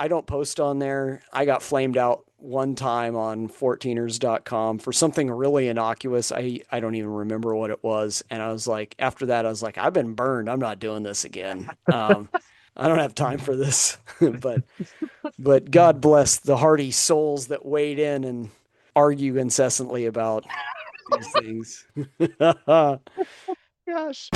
I don't post on there. I got flamed out one time on 14ers.com for something really innocuous. I don't even remember what it was. And I was like, after that, I was like, I've been burned. I'm not doing this again. I don't have time for this. But God bless the hardy souls that wade in and argue incessantly about these things. Gosh.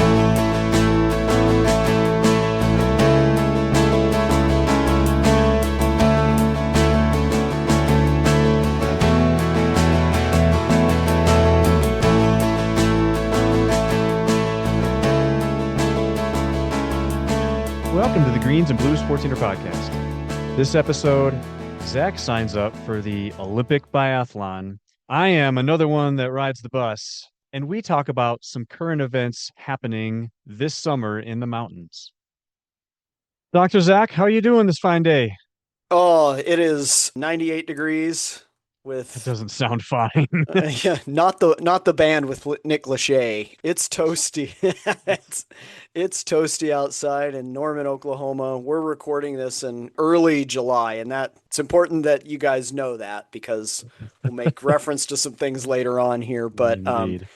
Welcome to the Greens and Blues Sports Center podcast. This episode, Zach signs up for the Olympic biathlon. I am another one that rides the bus, and we talk about some current events happening this summer in the mountains. Dr. Zach, how are you doing this fine day? Oh, it is 98 degrees That with doesn't sound fine. yeah, not the band with Nick Lachey. It's toasty. it's toasty outside in Norman, Oklahoma. We're recording this in early July, and that it's important that you guys know that because we'll make reference to some things later on here. But Indeed.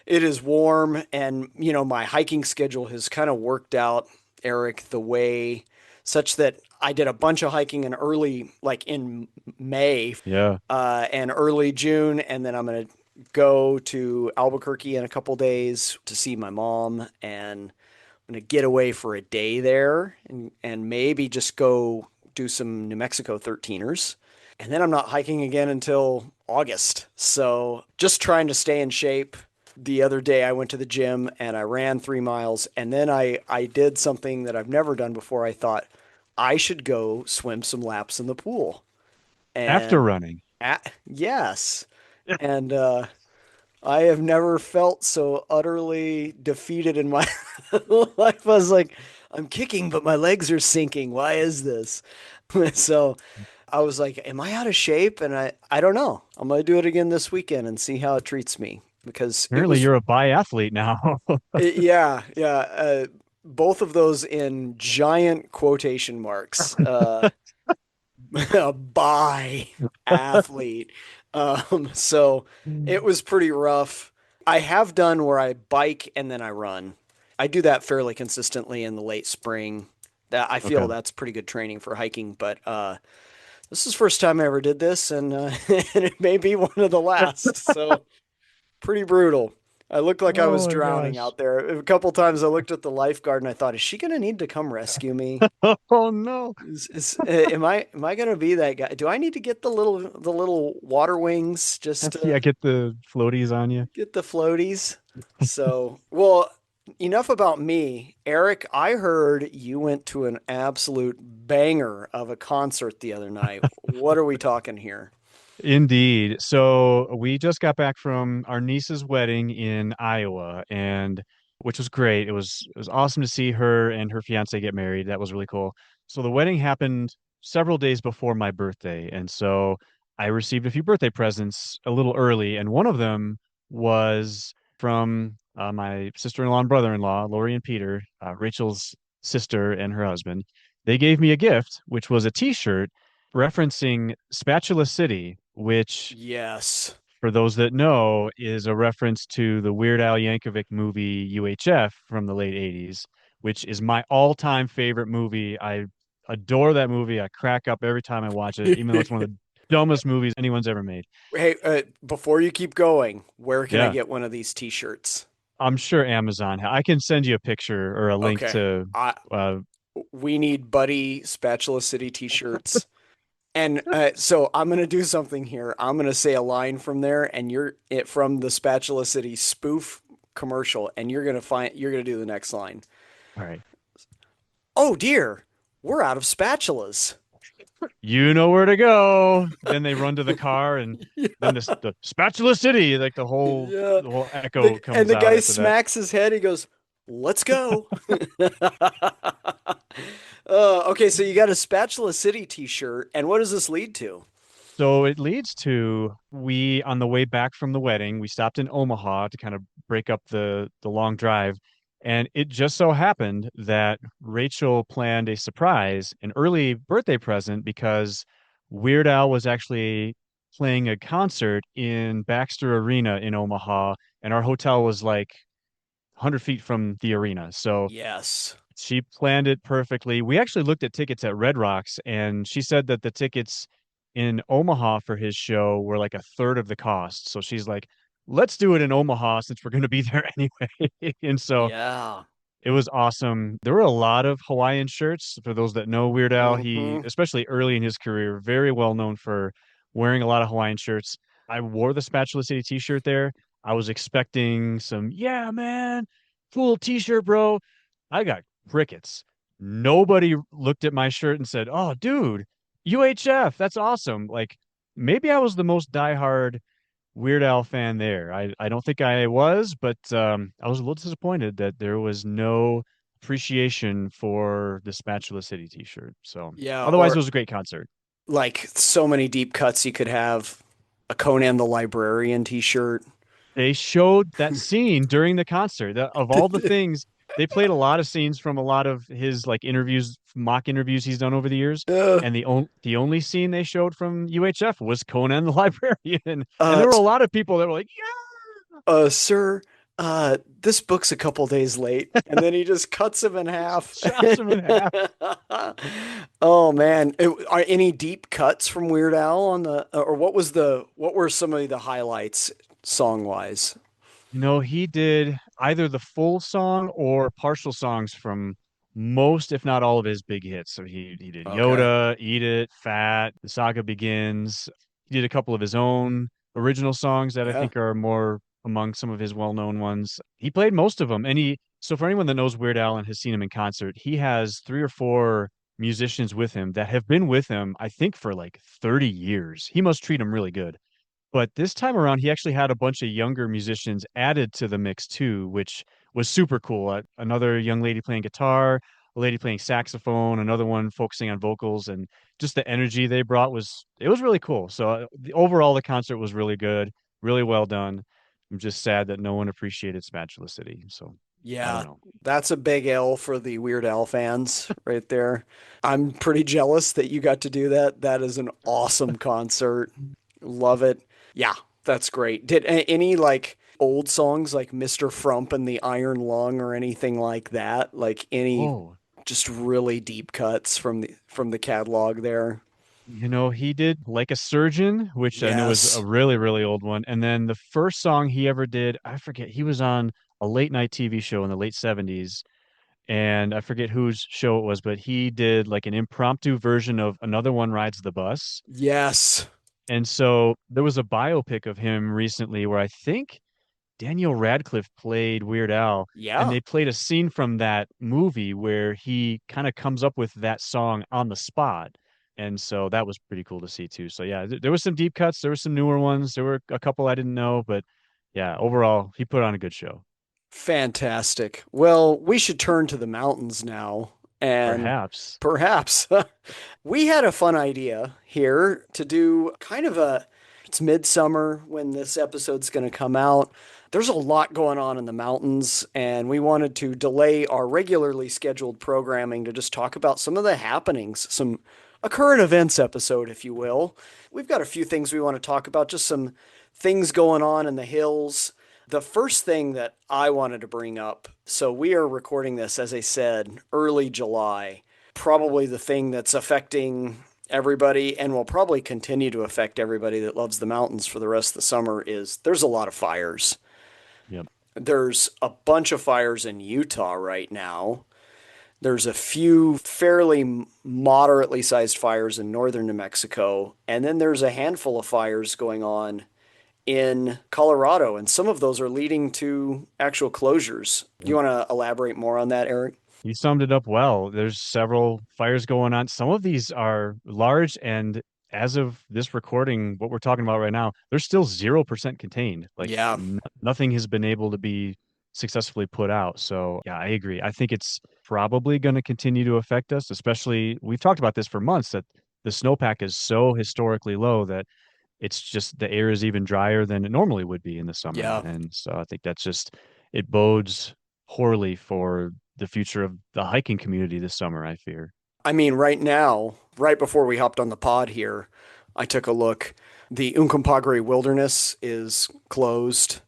it is warm, and my hiking schedule has kind of worked out, Eric, the way such that I did a bunch of hiking in early, like in May, Yeah. and early June, and then I'm gonna go to Albuquerque in a couple days to see my mom, and I'm gonna get away for a day there, and maybe just go do some New Mexico 13ers, and then I'm not hiking again until August. So just trying to stay in shape. The other day I went to the gym and I ran 3 miles, and then I did something that I've never done before. I thought I should go swim some laps in the pool. After And running. yes. And I have never felt so utterly defeated in my life. I was like, I'm kicking, but my legs are sinking. Why is this? So I was like, am I out of shape? And I don't know. I'm going to do it again this weekend and see how it treats me because it Apparently, was, you're a biathlete now. yeah, yeah. Both of those in giant quotation marks. A bi athlete. So it was pretty rough. I have done where I bike and then I run. I do that fairly consistently in the late spring. That I feel Okay. that's pretty good training for hiking, but this is the first time I ever did this, and and it may be one of the last. So pretty brutal. I looked like I was Oh my drowning gosh. out there. A couple times I looked at the lifeguard and I thought, is she going to need to come rescue me? Oh no. Am I gonna be that guy? Do I need to get the little water wings just Yeah, to get the floaties on you. get the floaties? So, well, enough about me. Eric, I heard you went to an absolute banger of a concert the other night. What are we talking here? Indeed. So we just got back from our niece's wedding in Iowa, and which was great. It was awesome to see her and her fiance get married. That was really cool. So the wedding happened several days before my birthday, and so I received a few birthday presents a little early, and one of them was from my sister-in-law and brother-in-law, Lori and Peter, Rachel's sister and her husband. They gave me a gift, which was a t-shirt referencing Spatula City, which, Yes. for those that know, is a reference to the Weird Al Yankovic movie UHF from the late 80s, which is my all-time favorite movie. I adore that movie. I crack up every time I watch it, even though it's one of the dumbest movies anyone's ever made. Hey, before you keep going, where can I Yeah, get one of these t-shirts? I'm sure Amazon. I can send you a picture or a link Okay. to. I Uh, We need Buddy Spatula City t-shirts. And so I'm gonna do something here. I'm gonna say a line from there, and you're it from the Spatula City spoof commercial, and you're gonna do the next line. all right. Oh dear, we're out of spatulas. You know where to go. Then they run to the car, and then Yeah, the Spatula City, like the whole yeah. the whole echo And comes the out guy after that. smacks his head. He goes, "Let's go." Okay, so you got a Spatula City t-shirt, and what does this lead to? So it leads to, on the way back from the wedding, we stopped in Omaha to kind of break up the long drive. And it just so happened that Rachel planned a surprise, an early birthday present, because Weird Al was actually playing a concert in Baxter Arena in Omaha, and our hotel was like 100 feet from the arena. So Yes. she planned it perfectly. We actually looked at tickets at Red Rocks, and she said that the tickets in Omaha for his show were like a third of the cost. So she's like, let's do it in Omaha since we're going to be there anyway. And so Yeah. it was awesome. There were a lot of Hawaiian shirts. For those that know Weird Al, he, Hmm. especially early in his career, very well known for wearing a lot of Hawaiian shirts. I wore the Spatula City t-shirt there. I was expecting some, yeah, man, cool t-shirt, bro. I got crickets. Nobody looked at my shirt and said, "Oh, dude, UHF, that's awesome." Like maybe I was the most diehard Weird Al fan there. I don't think I was, but I was a little disappointed that there was no appreciation for the Spatula City t-shirt. So Yeah. otherwise, it Or was a great concert. like so many deep cuts you could have a Conan the Librarian t-shirt. They showed that scene during the concert. Of all the things, they played a lot of scenes from a lot of his like interviews, mock interviews he's done over the years. Uh, And the only scene they showed from UHF was Conan the Librarian. And uh, there were a lot of people that were like, sir, this book's a couple days late, and then he just cuts him in half. chops him in half. Oh man, are any deep cuts from Weird Al on the, or what were some of the highlights song wise? No, he did either the full song or partial songs from most, if not all, of his big hits. So he did Okay, Yoda, Eat It, Fat, The Saga Begins. He did a couple of his own original songs that I yeah, think are more among some of his well-known ones. He played most of them, and so for anyone that knows Weird Al and has seen him in concert, he has three or four musicians with him that have been with him, I think, for like 30 years. He must treat them really good. But this time around, he actually had a bunch of younger musicians added to the mix too, which was super cool. Another young lady playing guitar, a lady playing saxophone, another one focusing on vocals, and just the energy they brought was really cool. So overall, the concert was really good, really well done. I'm just sad that no one appreciated Spatula City. So I don't yeah. know. That's a big L for the Weird Al fans right there. I'm pretty jealous that you got to do that. That is an awesome concert. Love it. Yeah, that's great. Did any like old songs like Mr. Frump and the Iron Lung or anything like that? Like any Oh, just really deep cuts from the catalog there? he did Like a Surgeon, which I know is a Yes. really, really old one. And then the first song he ever did, I forget, he was on a late night TV show in the late 70s. And I forget whose show it was, but he did like an impromptu version of Another One Rides the Bus. Yes. And so there was a biopic of him recently where I think Daniel Radcliffe played Weird Al, and Yeah. they played a scene from that movie where he kind of comes up with that song on the spot. And so that was pretty cool to see too. So yeah, there was some deep cuts, there were some newer ones, there were a couple I didn't know, but yeah, overall he put on a good show. Fantastic. Well, we should turn to the mountains now and Perhaps. perhaps we had a fun idea here to do kind of it's midsummer when this episode's going to come out. There's a lot going on in the mountains, and we wanted to delay our regularly scheduled programming to just talk about some of the happenings, a current events episode, if you will. We've got a few things we want to talk about, just some things going on in the hills. The first thing that I wanted to bring up, so we are recording this, as I said, early July. Probably the thing that's affecting everybody and will probably continue to affect everybody that loves the mountains for the rest of the summer is there's a lot of fires. Yep. There's a bunch of fires in Utah right now. There's a few fairly moderately sized fires in northern New Mexico. And then there's a handful of fires going on in Colorado. And some of those are leading to actual closures. Do you want to elaborate more on that, Eric? You summed it up well. There's several fires going on. Some of these are large, and as of this recording, what we're talking about right now, they're still 0% contained. Like Yeah. nothing has been able to be successfully put out. So, yeah, I agree. I think it's probably going to continue to affect us, especially we've talked about this for months that the snowpack is so historically low that it's just the air is even drier than it normally would be in the summer. Yeah. And so I think that's just it bodes poorly for the future of the hiking community this summer, I fear. I mean, right now, right before we hopped on the pod here, I took a look. The Uncompahgre Wilderness is closed.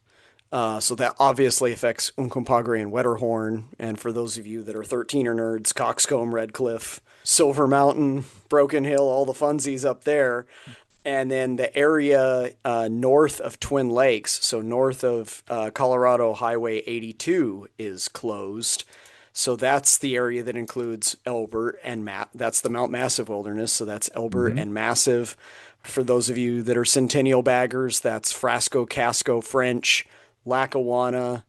So that obviously affects Uncompahgre and Wetterhorn. And for those of you that are 13er nerds, Coxcomb, Red Cliff, Silver Mountain, Broken Hill, all the funsies up there. And then the area north of Twin Lakes, so north of Colorado Highway 82, is closed. So that's the area that includes Elbert and that's the Mount Massive Wilderness. So that's Elbert Hmm. and Massive. For those of you that are Centennial baggers, that's Frasco, Casco, French, Lackawanna.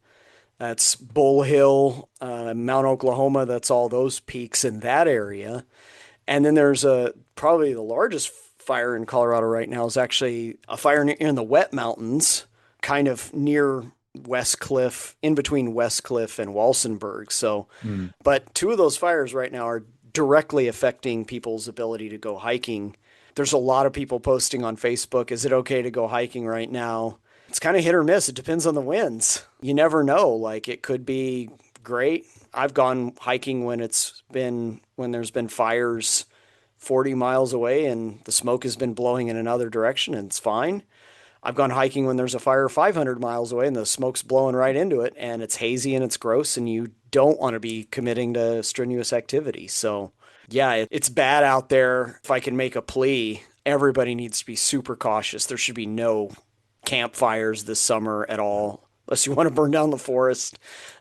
That's Bull Hill, Mount Oklahoma. That's all those peaks in that area. And then there's probably the largest fire in Colorado right now is actually a fire in the Wet Mountains, kind of near West Cliff, in between West Cliff and Walsenburg. So, Mm. but two of those fires right now are directly affecting people's ability to go hiking. There's a lot of people posting on Facebook, is it okay to go hiking right now? It's kind of hit or miss. It depends on the winds. You never know. Like it could be great. I've gone hiking when there's been fires 40 miles away and the smoke has been blowing in another direction and it's fine. I've gone hiking when there's a fire 500 miles away and the smoke's blowing right into it and it's hazy and it's gross and you don't want to be committing to strenuous activity. So, yeah, it's bad out there. If I can make a plea, everybody needs to be super cautious. There should be no campfires this summer at all, unless you want to burn down the forest.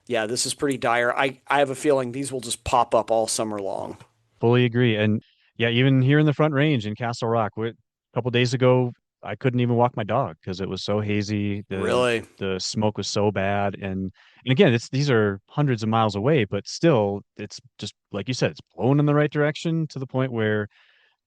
Yeah, this is pretty dire. I have a feeling these will just pop up all summer long. Fully agree. And yeah, even here in the Front Range in Castle Rock, a couple days ago, I couldn't even walk my dog because it was so hazy. Really? The smoke was so bad. And again, these are hundreds of miles away, but still, it's just like you said, it's blowing in the right direction to the point where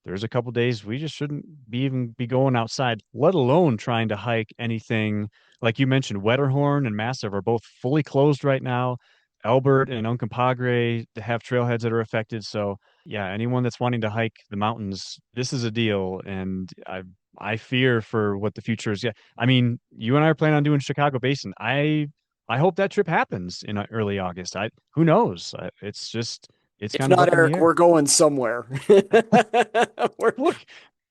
there's a couple days we just shouldn't be going outside, let alone trying to hike anything. Like you mentioned, Wetterhorn and Massive are both fully closed right now. Albert and Uncompahgre have trailheads that are affected. So yeah, anyone that's wanting to hike the mountains, this is a deal. And I fear for what the future is. Yeah, I mean, you and I are planning on doing Chicago Basin. I hope that trip happens in early August. I Who knows? It's If kind of not, up in the Eric, air. we're going somewhere. we're, Look,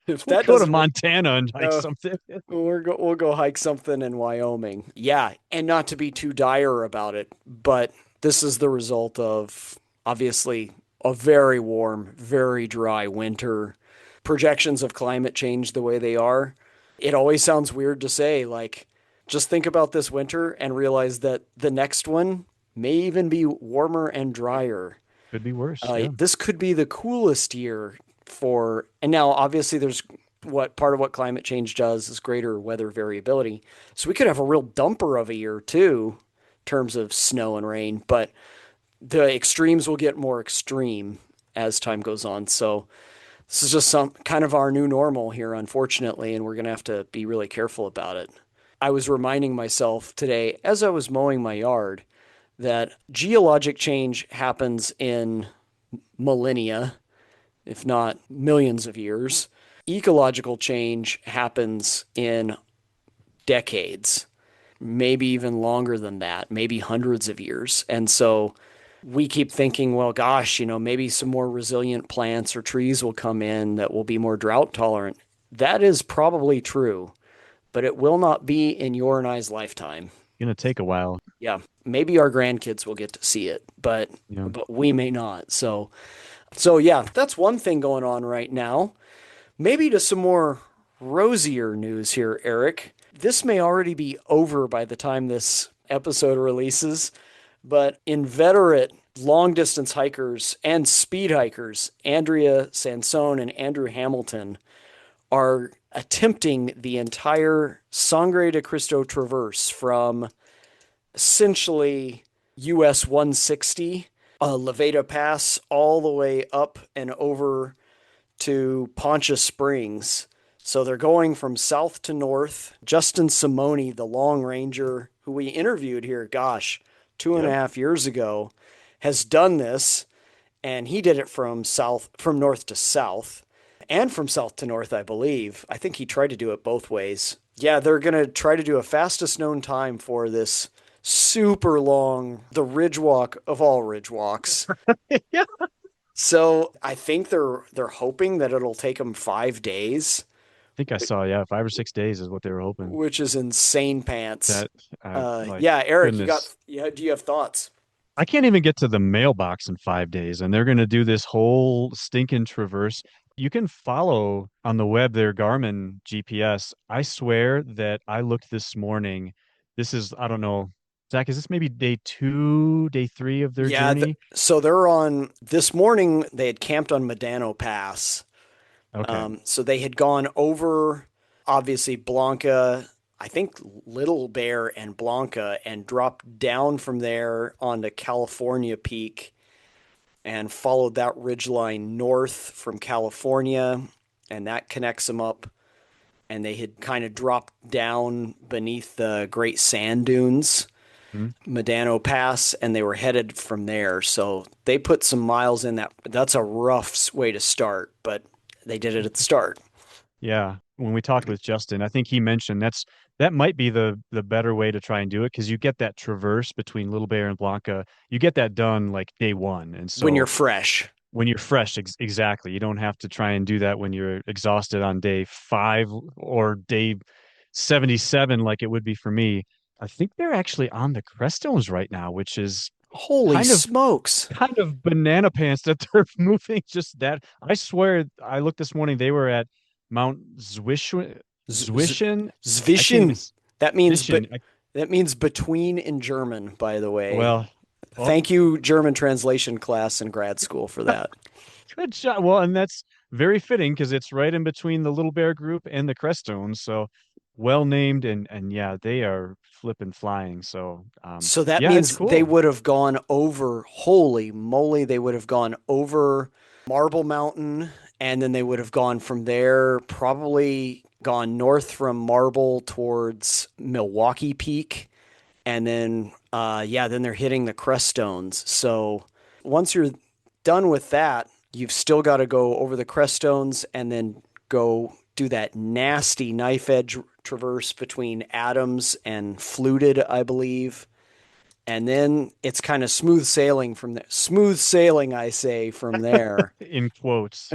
if we'll that go to doesn't work, Montana and hike uh, something. we'll go hike something in Wyoming. Yeah, and not to be too dire about it, but this is the result of obviously a very warm, very dry winter. Projections of climate change the way they are. It always sounds weird to say, like, just think about this winter and realize that the next one may even be warmer and drier. Could be worse. Yeah. This could be the coolest year for, and now obviously there's what part of what climate change does is greater weather variability. So we could have a real dumper of a year too, in terms of snow and rain, but the extremes will get more extreme as time goes on. So this is just some kind of our new normal here, unfortunately, and we're going to have to be really careful about it. I was reminding myself today as I was mowing my yard that geologic change happens in millennia, if not millions of years. Ecological change happens in decades, maybe even longer than that, maybe hundreds of years. And so we keep thinking, well, gosh, maybe some more resilient plants or trees will come in that will be more drought tolerant. That is probably true, but it will not be in your and I's lifetime. Gonna take a while. Yeah, maybe our grandkids will get to see it, but You know, we may not. So yeah, that's one thing going on right now. Maybe to some more rosier news here, Eric. This may already be over by the time this episode releases, but inveterate long distance hikers and speed hikers, Andrea Sansone and Andrew Hamilton, are attempting the entire Sangre de Cristo Traverse from essentially US 160, Levada Pass, all the way up and over to Poncha Springs. So they're going from south to north. Justin Simoni, the Long Ranger, who we interviewed here, gosh, two and a yep. half years ago, has done this, and he did it from north to south, and from south to north, I believe. I think he tried to do it both ways. Yeah, they're gonna try to do a fastest known time for this super long, the ridge walk of all ridge walks. Yeah. So I think they're hoping that it'll take them 5 days, Think I saw, yeah, 5 or 6 days is what they were hoping. which is insane pants. That like Yeah, Eric, goodness. do you have thoughts? I can't even get to the mailbox in 5 days, and they're gonna do this whole stinking traverse. You can follow on the web their Garmin GPS. I swear that I looked this morning. This is, I don't know, Zach, is this maybe day two, day three of their Yeah, journey? so they're on this morning. They had camped on Medano Pass. Okay. So they had gone over, obviously, Blanca, I think Little Bear and Blanca, and dropped down from there onto California Peak and followed that ridge line north from California, and that connects them up. And they had kind of dropped down beneath the Great Sand Dunes, Hmm. Medano Pass, and they were headed from there. So they put some miles in that. That's a rough way to start, but they did it at the start. Yeah. When we talked with Justin, I think he mentioned that might be the better way to try and do it because you get that traverse between Little Bear and Blanca. You get that done like day one. And When you're so fresh. when you're fresh, exactly. You don't have to try and do that when you're exhausted on day five or day 77, like it would be for me. I think they're actually on the Crestones right now, which is Holy kind of smokes. banana pants that they're moving just that. I swear I looked this morning, they were at Mount Z- z- Zwishin. I can't even Zwischen. That means but Zwishin. that means between in German, by the way. Well, well, Thank you, German translation class in grad school for that. good shot. Well, and that's very fitting because it's right in between the Little Bear group and the Crestones. So well named and yeah, they are flipping flying. So So that yeah, it's means they cool. would have gone over, holy moly, they would have gone over Marble Mountain, and then they would have gone from there, probably gone north from Marble towards Milwaukee Peak, and then yeah, then they're hitting the Crestones. So once you're done with that, you've still got to go over the Crestones and then go do that nasty knife edge traverse between Adams and Fluted, I believe. And then it's kind of smooth sailing from there. Smooth sailing, I say, from there. In quotes.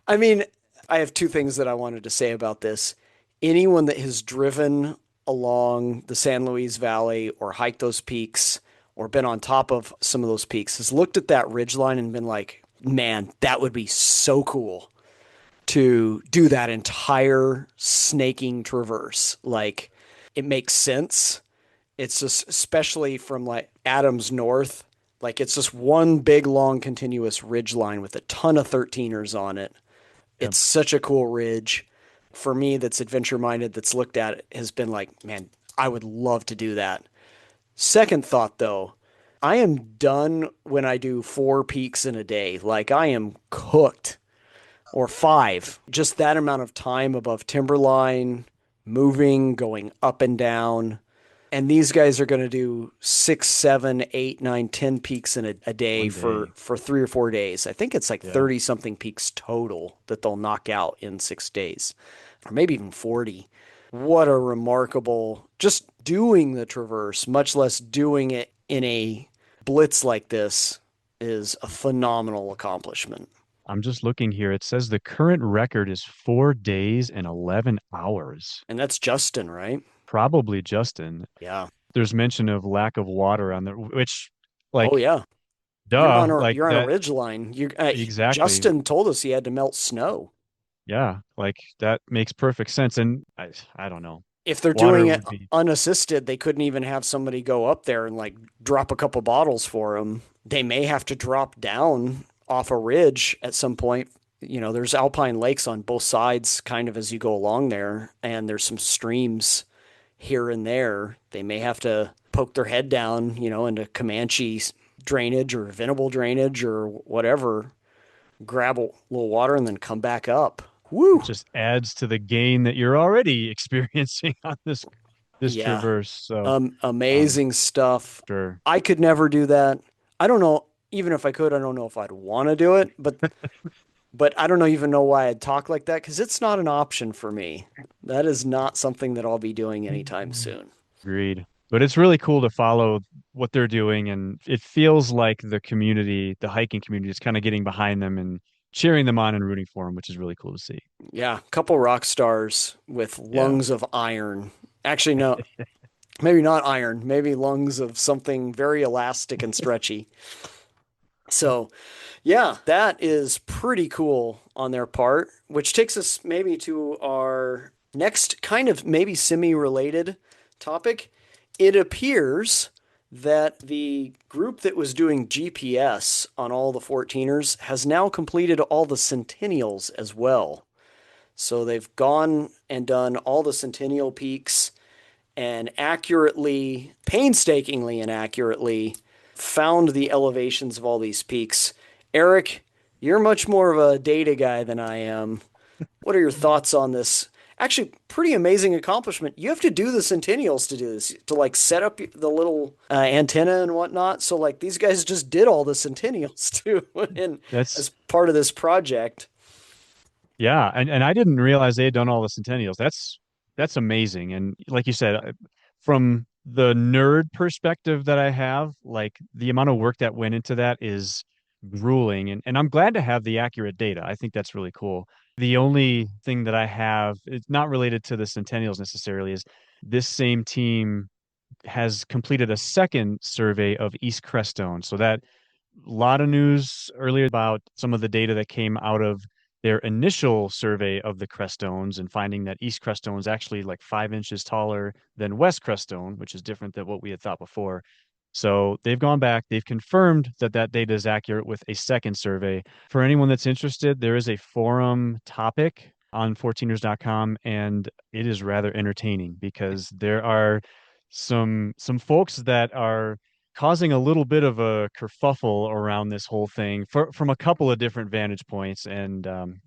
I mean, I have two things that I wanted to say about this. Anyone that has driven along the San Luis Valley or hiked those peaks or been on top of some of those peaks has looked at that ridge line and been like, man, that would be so cool to do that entire snaking traverse. Like, it makes sense. It's just, especially from like Adams North, like it's just one big long continuous ridge line with a ton of 13ers on it. Yeah. It's such a cool ridge. For me, that's adventure minded, that's looked at it, has been like, man, I would love to do that. Second thought though, I am done when I do 4 peaks in a day. Like I am cooked, or 5. Just that amount of time above timberline, moving, going up and down. And these guys are going to do 6, 7, 8, 9, 10 peaks in a day One day. for 3 or 4 days. I think it's like Yeah. 30 something peaks total that they'll knock out in 6 days, or maybe even 40. What a remarkable, just doing the traverse, much less doing it in a blitz like this, is a phenomenal accomplishment. I'm just looking here. It says the current record is 4 days and 11 hours. And that's Justin, right? Probably Justin. Yeah. There's mention of lack of water on there, which, Oh like, yeah. duh, like You're on a that. ridge line. Exactly. Justin told us he had to melt snow. Yeah, like that makes perfect sense. And I don't know. If they're Water doing it would be, unassisted, they couldn't even have somebody go up there and like drop a couple bottles for them. They may have to drop down off a ridge at some point. You know, there's alpine lakes on both sides kind of as you go along there, and there's some streams here and there. They may have to poke their head down, you know, into Comanche drainage or Venable drainage or whatever, grab a little water and then come back up. it Woo! just adds to the gain that you're already experiencing on this Yeah. traverse. So, um, Amazing stuff. sure. I could never do that. I don't know, even if I could, I don't know if I'd want to do it, but I don't know even know why I'd talk like that because it's not an option for me. That is not something that I'll be doing anytime soon. Agreed. But it's really cool to follow what they're doing, and it feels like the community, the hiking community, is kind of getting behind them and cheering them on and rooting for them, which is really cool to see. Yeah, a couple rock stars with Yeah. lungs of iron. Actually, no, maybe not iron, maybe lungs of something very elastic and stretchy. So, yeah, that is pretty cool on their part, which takes us maybe to our next kind of maybe semi-related topic. It appears that the group that was doing GPS on all the 14ers has now completed all the Centennials as well. So they've gone and done all the Centennial peaks and accurately, painstakingly and accurately found the elevations of all these peaks. Eric, you're much more of a data guy than I am. What are your thoughts on this? Actually, pretty amazing accomplishment. You have to do the Centennials to do this, to like set up the little antenna and whatnot. So like these guys just did all the Centennials too, and That's as part of this project. Yeah, and I didn't realize they had done all the Centennials. That's amazing. And like you said, from the nerd perspective that I have, like the amount of work that went into that is grueling. And I'm glad to have the accurate data. I think that's really cool. The only thing that I have, it's not related to the Centennials necessarily, is this same team has completed a second survey of East Crestone. So that a lot of news earlier about some of the data that came out of their initial survey of the Crestones and finding that East Crestone is actually like 5 inches taller than West Crestone, which is different than what we had thought before. So they've gone back, they've confirmed that that data is accurate with a second survey. For anyone that's interested, there is a forum topic on 14ers.com, and it is rather entertaining because there are some folks that are causing a little bit of a kerfuffle around this whole thing from a couple of different vantage points. And I'm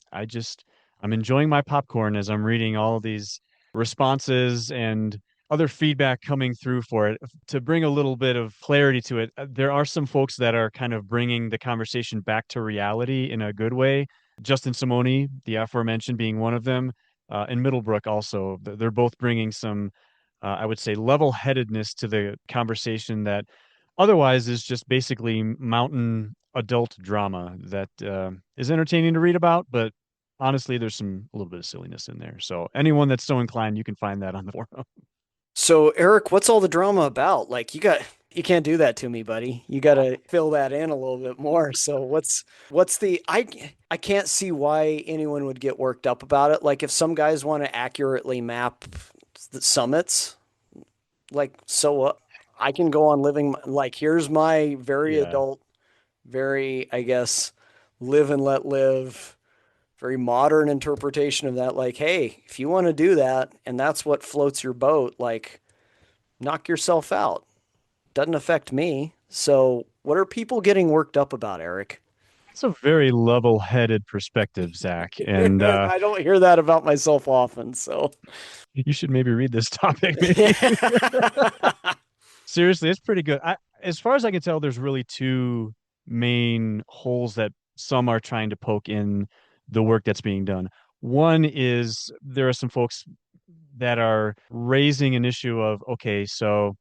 enjoying my popcorn as I'm reading all of these responses and other feedback coming through for it. To bring a little bit of clarity to it, there are some folks that are kind of bringing the conversation back to reality in a good way. Justin Simoni, the aforementioned, being one of them, and Middlebrook also. They're both bringing some, I would say, level-headedness to the conversation that otherwise is just basically mountain adult drama that is entertaining to read about, but honestly, there's a little bit of silliness in there. So anyone that's so inclined, you can find that on the forum. So, Eric, what's all the drama about? Like you can't do that to me, buddy. You got to fill that in a little bit more. So, what's the I can't see why anyone would get worked up about it. Like if some guys want to accurately map the summits, like so what? I can go on living like here's my very Yeah. adult, very I guess live and let live, very modern interpretation of that. Like, hey, if you want to do that and that's what floats your boat, like knock yourself out. Doesn't affect me. So, what are people getting worked up about, Eric? It's a very level-headed perspective, Zach, and I don't hear that about myself often. So, you should maybe read this topic. Maybe seriously, it's pretty good. As far as I can tell, there's really two main holes that some are trying to poke in the work that's being done. One is there are some folks that are raising an issue of, okay, so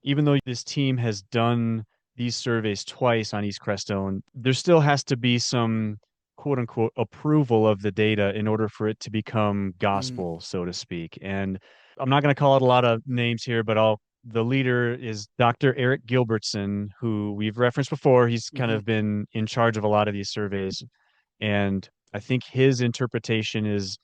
even though this team has done these surveys twice on East Crestone, there still has to be some quote unquote approval of the data in order for it to become mm, gospel, so to speak. And I'm not going to call out a lot of names here, but the leader is Dr. Eric Gilbertson, who we've referenced before. He's kind mhm. of been in charge of a lot of these surveys. And I think his interpretation is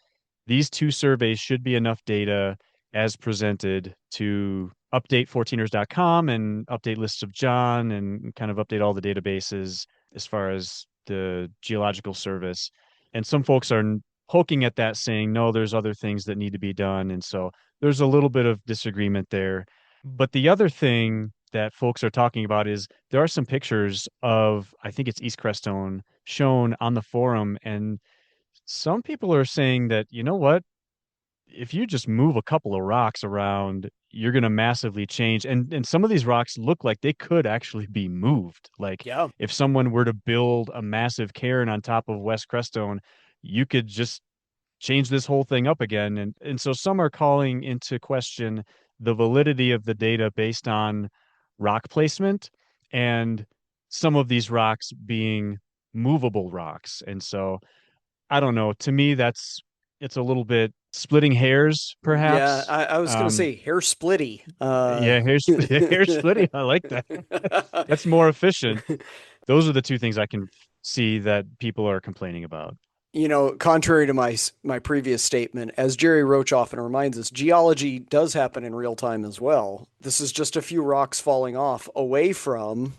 these two surveys should be enough data as presented to update 14ers.com and update lists of John and kind of update all the databases as far as the geological service. And some folks are poking at that saying, no, there's other things that need to be done. And so there's a little bit of disagreement there. But the other thing that folks are talking about is there are some pictures of, I think it's East Crestone, shown on the forum. And some people are saying that, you know what? If you just move a couple of rocks around, you're going to massively change. And some of these rocks look like they could actually be moved. Like Yeah. if someone were to build a massive cairn on top of West Crestone, you could just change this whole thing up again. And so some are calling into question the validity of the data based on rock placement and some of these rocks being movable rocks. And so I don't know. To me, it's a little bit splitting hairs, Yeah, perhaps. I was gonna say hair splitty. Yeah, hair splitting. I like that. That's more efficient. Those are the two things I can see that people are complaining about. Contrary to my previous statement, as Jerry Roach often reminds us, geology does happen in real time as well. This is just a few rocks falling off away from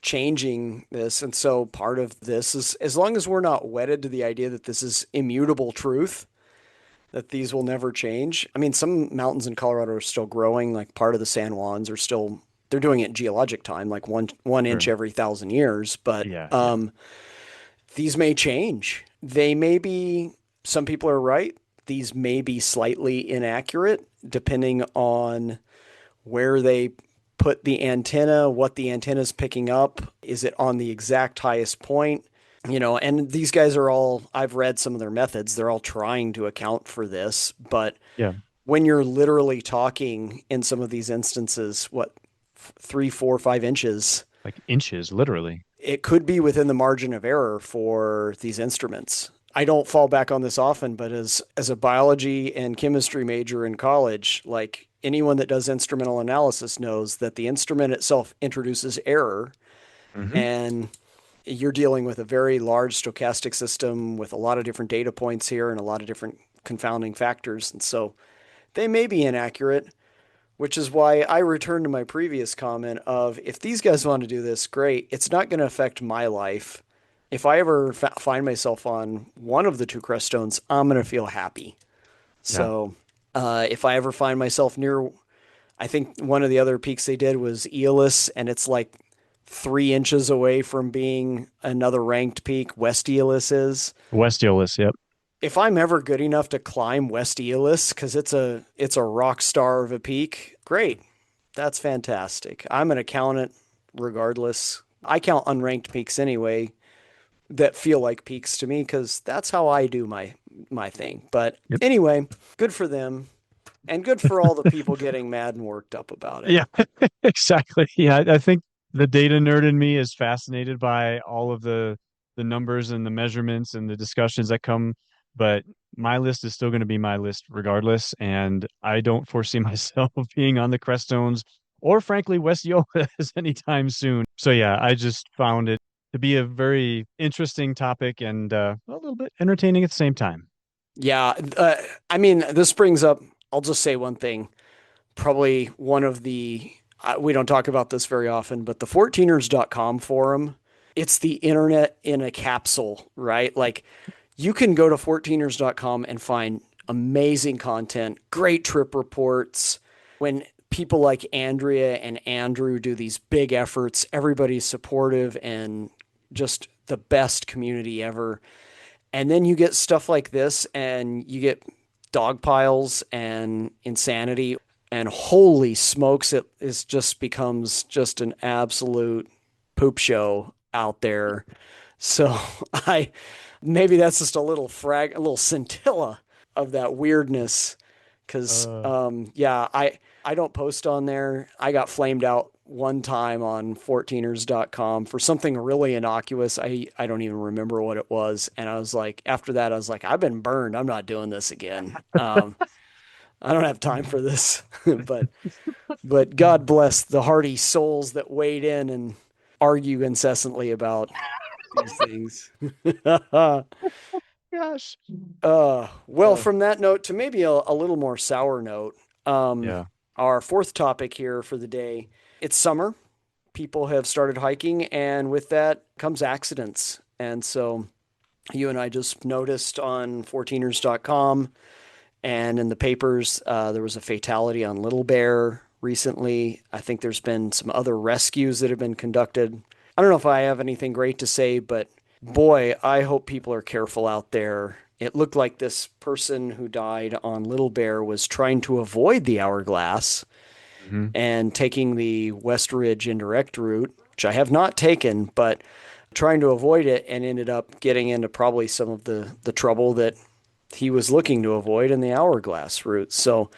changing this. And so part of this is, as long as we're not wedded to the idea that this is immutable truth, that these will never change. I mean, some mountains in Colorado are still growing, like part of the San Juans are still, they're doing it in geologic time, like one inch Sure. every 1,000 years. But Yeah, yeah. these may change. They may be, some people are right. These may be slightly inaccurate depending on where they put the antenna, what the antenna is picking up. Is it on the exact highest point? And these guys are all, I've read some of their methods. They're all trying to account for this. But Yeah. when you're literally talking in some of these instances, what, 3, 4, 5 inches, Like inches, literally. it could be within the margin of error for these instruments. I don't fall back on this often, but as a biology and chemistry major in college, like anyone that does instrumental analysis knows that the instrument itself introduces error, Hmm. and you're dealing with a very large stochastic system with a lot of different data points here and a lot of different confounding factors. And so they may be inaccurate, which is why I return to my previous comment of, if these guys want to do this, great. It's not going to affect my life. If I ever find myself on one of the two crest stones, I'm going to feel happy. Yeah. So if I ever find myself near, I think one of the other peaks they did was Aeolus, and it's like 3 inches away from being another ranked peak. West Aeolus is. West Eolis, yep. If I'm ever good enough to climb West Aeolus, because it's a rock star of a peak, great. That's fantastic. I'm going to count it regardless. I count unranked peaks anyway that feel like peaks to me because that's how I do my thing. But Yep. anyway, good for them and good for all the people getting mad and worked up about it. Yeah, exactly. Yeah, I think the data nerd in me is fascinated by all of the numbers and the measurements and the discussions that come, but my list is still going to be my list regardless, and I don't foresee myself being on the Crestones or frankly West Yolas anytime soon. So yeah, I just found it to be a very interesting topic and a little bit entertaining at the same time. Yeah, I mean, this brings up, I'll just say one thing. Probably one of the, we don't talk about this very often, but the 14ers.com forum, it's the internet in a capsule, right? Like you can go to 14ers.com and find amazing content, great trip reports. When people like Andrea and Andrew do these big efforts, everybody's supportive and just the best community ever. And then you get stuff like this and you get dog piles and insanity, and holy smokes, it is just becomes just an absolute poop show out there. So I maybe that's just a little scintilla of that weirdness. Because Uh, yeah, I don't post on there. I got flamed out one time on 14ers.com for something really innocuous. I don't even remember what it was. And I was like, after that, I was like, I've been burned. I'm not doing this again. I don't have time for this. but God bless the hardy souls that wade in and argue incessantly about these things. Gosh. Well, Uh, from that note to maybe a little more sour note, um, yeah. our fourth topic here for the day, it's summer. People have started hiking, and with that comes accidents. And so you and I just noticed on 14ers.com and in the papers, there was a fatality on Little Bear recently. I think there's been some other rescues that have been conducted. I don't know if I have anything great to say, but boy, I hope people are careful out there. It looked like this person who died on Little Bear was trying to avoid the hourglass Hmm. and taking the West Ridge indirect route, which I have not taken, but trying to avoid it and ended up getting into probably some of the trouble that he was looking to avoid in the hourglass route. So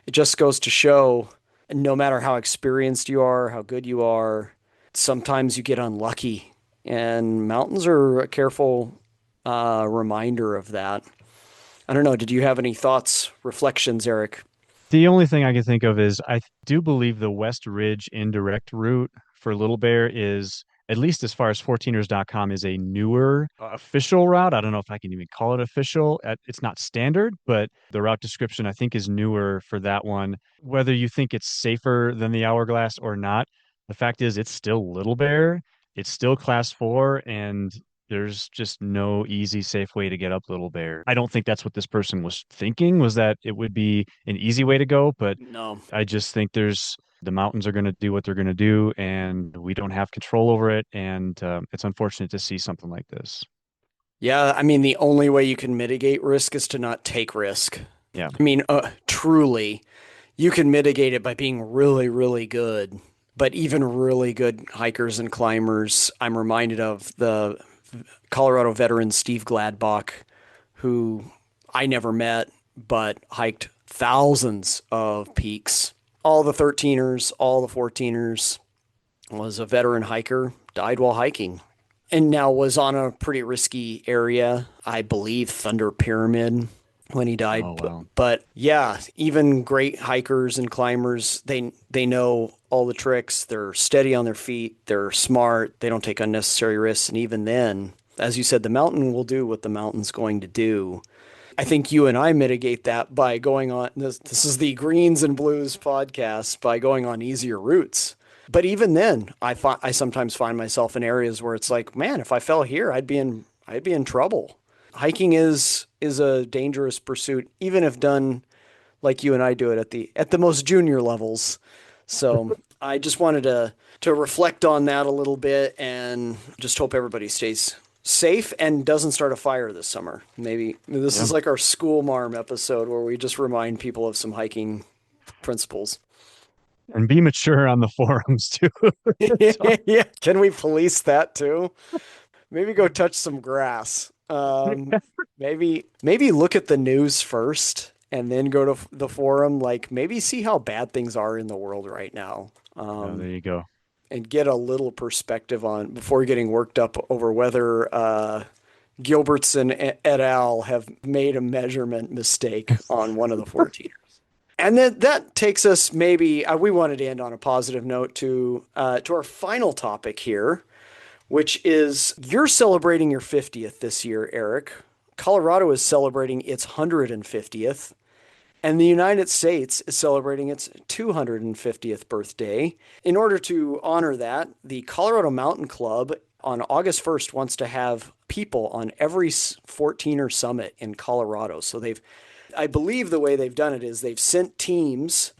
it just goes to show no matter how experienced you are, how good you are, sometimes you get unlucky. And mountains are a careful reminder of that. I don't know. Did you have any thoughts, reflections, Eric? The only thing I can think of is I do believe the West Ridge indirect route for Little Bear is, at least as far as 14ers.com, is a newer official route. I don't know if I can even call it official. It's not standard, but the route description I think is newer for that one. Whether you think it's safer than the Hourglass or not, the fact is it's still Little Bear. It's still class 4, and there's just no easy, safe way to get up Little Bear. I don't think that's what this person was thinking, was that it would be an easy way to go, but No. I just think the mountains are going to do what they're going to do, and we don't have control over it. And it's unfortunate to see something like this. Yeah, I mean, the only way you can mitigate risk is to not take risk. Yeah. I mean, truly, you can mitigate it by being really, really good. But even really good hikers and climbers, I'm reminded of the Colorado veteran Steve Gladbach, who I never met, but hiked thousands of peaks. All the 13ers, all the 14ers, was a veteran hiker, died while hiking. And now was on a pretty risky area, I believe Thunder Pyramid when he died. Oh, wow. But yeah, even great hikers and climbers, they know all the tricks. They're steady on their feet. They're smart. They don't take unnecessary risks. And even then, as you said, the mountain will do what the mountain's going to do. I think you and I mitigate that by going on this. This is the Greens and Blues podcast by going on easier routes. But even then, I sometimes find myself in areas where it's like, man, if I fell here, I'd be in trouble. Hiking is a dangerous pursuit, even if done like you and I do it at the most junior levels. So I just wanted to reflect on that a little bit and just hope everybody stays safe and doesn't start a fire this summer. Maybe this Yeah. is like our school marm episode where we just remind people of some hiking principles. And be mature on the forums too. So, Yeah, can we police that too? Maybe go touch some grass. Maybe look at the news first and then go to the forum. Like maybe see how bad things are in the world right now. there you go. And get a little perspective on before getting worked up over whether Gilbertson et al. Have made a measurement mistake on one of the 14ers. And then that takes us maybe we wanted to end on a positive note to our final topic here, which is you're celebrating your 50th this year, Eric. Colorado is celebrating its 150th. And the United States is celebrating its 250th birthday. In order to honor that, the Colorado Mountain Club on August 1st wants to have people on every 14er summit in Colorado. So I believe the way they've done it is they've sent teams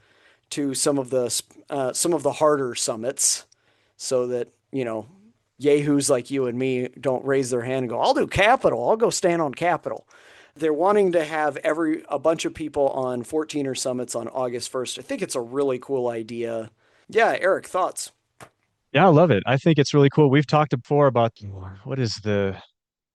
to some of the harder summits so that, yahoos like you and me don't raise their hand and go, I'll do Capitol. I'll go stand on Capitol. They're wanting to have a bunch of people on 14er summits on August 1st. I think it's a really cool idea. Yeah, Eric, thoughts? Yeah, I love it. I think it's really cool. We've talked before about what is the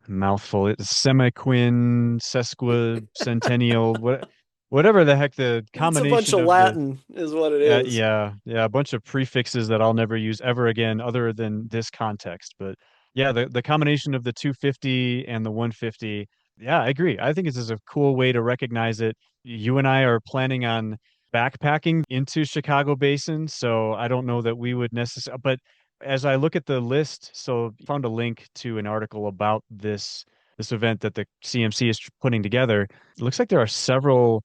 mouthful? It's semiquin, sesquicentennial, whatever the heck the It's a bunch combination of of the Latin, is what it is. yeah, a bunch of prefixes that I'll never use ever again other than this context. But yeah, the combination of the 250 and the 150, yeah, I agree. I think this is a cool way to recognize it. You and I are planning on backpacking into Chicago Basin, so I don't know that we would necessarily, but as I look at the list, so found a link to an article about this event that the CMC is putting together. It looks like there are several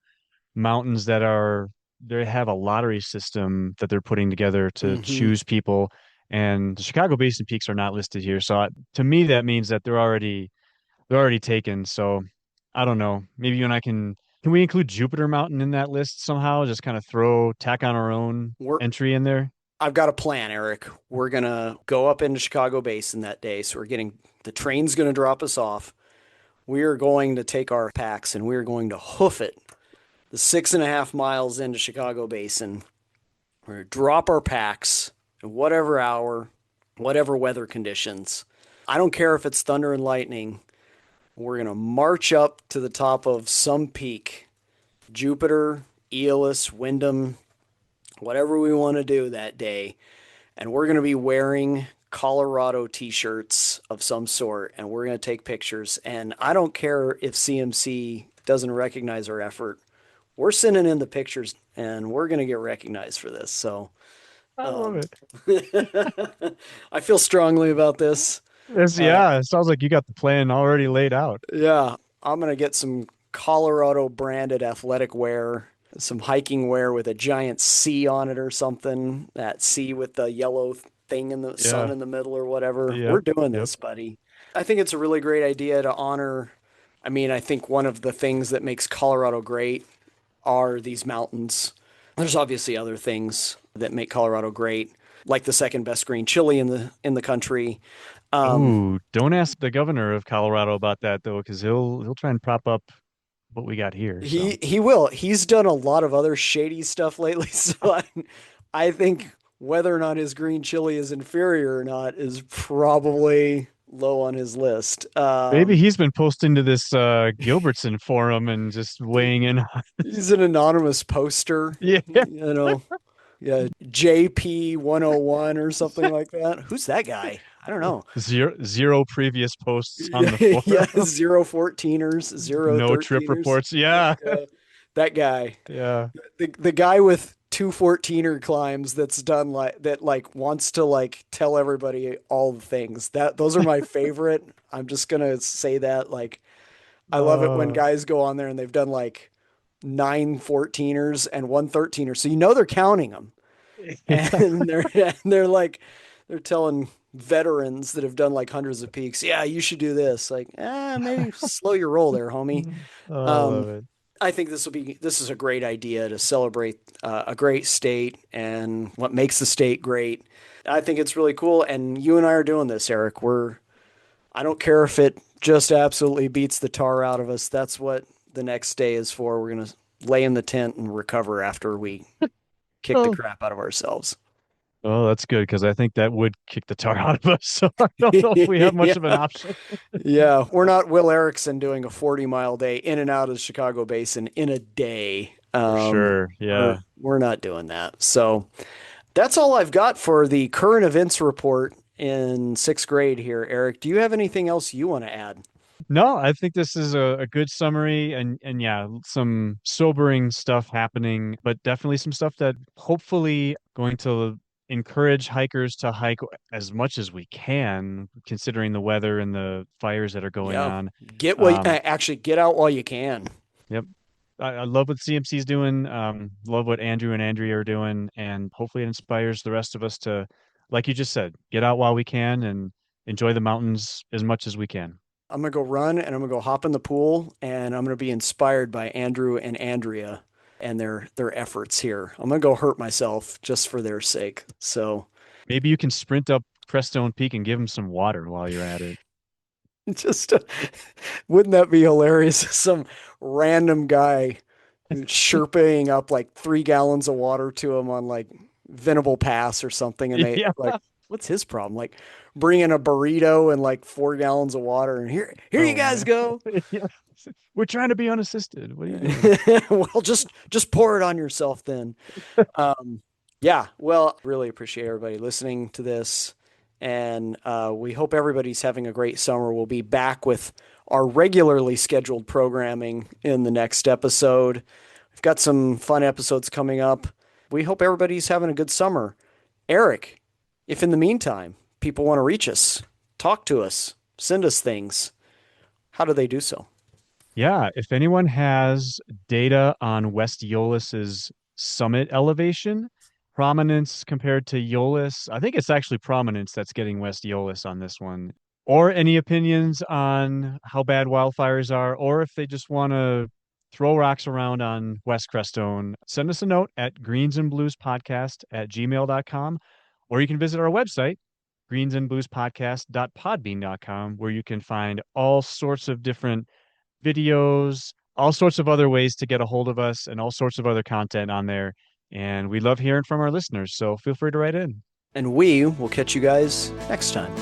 mountains that are they have a lottery system that they're putting together to Hmm. choose people, and the Chicago Basin peaks are not listed here. So to me, that means that they're already taken. So I don't know. Maybe you and I can we include Jupiter Mountain in that list somehow? Just kind of tack on our own We're entry in there. I've got a plan, Eric. We're gonna go up into Chicago Basin that day. So the train's gonna drop us off. We are going to take our packs and we are going to hoof it the 6.5 miles into Chicago Basin. We're going to drop our packs at whatever hour, whatever weather conditions. I don't care if it's thunder and lightning. We're going to march up to the top of some peak, Jupiter, Eolus, Wyndham, whatever we want to do that day. And we're going to be wearing Colorado t-shirts of some sort, and we're going to take pictures. And I don't care if CMC doesn't recognize our effort. We're sending in the pictures, and we're going to get recognized for this. So I love um, it. I feel strongly about this. Uh, Yeah, it sounds like you got the plan already laid out. yeah, I'm going to get some Colorado branded athletic wear, some hiking wear with a giant C on it or something. That C with the yellow thing in the sun Yeah. in the middle or whatever. We're Yep. doing Yep. this, buddy. I think it's a really great idea to honor. I mean, I think one of the things that makes Colorado great are these mountains. There's obviously other things that make Colorado great, like the second best green chili in the country. Um, Ooh, don't ask the governor of Colorado about that though, because he'll try and prop up what we got here. So he will. He's done a lot of other shady stuff lately, so I think whether or not his green chili is inferior or not is probably low on his list. maybe he's been posting to this Gilbertson forum and just weighing in. He's an anonymous poster, Yeah. you know. Yeah, JP 101 or something like that. Who's that guy? I don't know. Zero previous posts on the Yeah, forum. 014ers, No trip 013ers. reports. Yeah. That guy. Yeah. The guy with two 14er climbs that's done like that like wants to like tell everybody all the things. That those are my favorite. I'm just gonna say that like I love it when Uh, guys go on there and they've done like 9 14ers and 1 13er. So you know they're counting them. And they're like they're telling veterans that have done like hundreds of peaks, yeah, you should do this. Like, maybe slow your roll there, homie. oh, I Um, love it. I think this is a great idea to celebrate a great state and what makes the state great. I think it's really cool, and you and I are doing this, Eric. I don't care if it just absolutely beats the tar out of us. That's what the next day is for. We're gonna lay in the tent and recover after we kick the Oh, crap out of ourselves. oh, that's good because I think that would kick the tar out of us. So I don't know if we have much of an Yeah. option. Yeah, we're not Will Erickson doing a 40-mile day in and out of the Chicago Basin in a day. For sure. We're Yeah. we're not doing that. So that's all I've got for the current events report in sixth grade here, Eric. Do you have anything else you want to add? No, I think this is a good summary and yeah, some sobering stuff happening, but definitely some stuff that hopefully going to encourage hikers to hike as much as we can, considering the weather and the fires that are going Yeah, on. get actually get out while you can. Yep. I love what CMC is doing. Love what Andrew and Andrea are doing, and hopefully it inspires the rest of us to, like you just said, get out while we can and enjoy the mountains as much as we can. I'm gonna go run and I'm gonna go hop in the pool and I'm gonna be inspired by Andrew and Andrea and their efforts here. I'm gonna go hurt myself just for their sake. So Maybe you can sprint up Crestone Peak and give them some water while you're at it. just wouldn't that be hilarious? Some random guy sherping up like 3 gallons of water to him on like Venable Pass or something, and they Yeah. like, what's his problem? Like bringing a burrito and like 4 gallons of water, and here you Oh guys man. go. Yeah. We're trying to be unassisted. What are you doing? Well, just pour it on yourself then. Yeah, well, really appreciate everybody listening to this, and we hope everybody's having a great summer. We'll be back with our regularly scheduled programming in the next episode. We've got some fun episodes coming up. We hope everybody's having a good summer. Eric, if in the meantime people want to reach us, talk to us, send us things, how do they do so? Yeah, if anyone has data on West Eolis's summit elevation, prominence compared to Eolis, I think it's actually prominence that's getting West Eolis on this one. Or any opinions on how bad wildfires are, or if they just want to throw rocks around on West Crestone, send us a note at greensandbluespodcast@gmail.com, or you can visit our website, greensandbluespodcast.podbean.com, where you can find all sorts of different videos, all sorts of other ways to get a hold of us, and all sorts of other content on there. And we love hearing from our listeners. So feel free to write in. And we will catch you guys next time.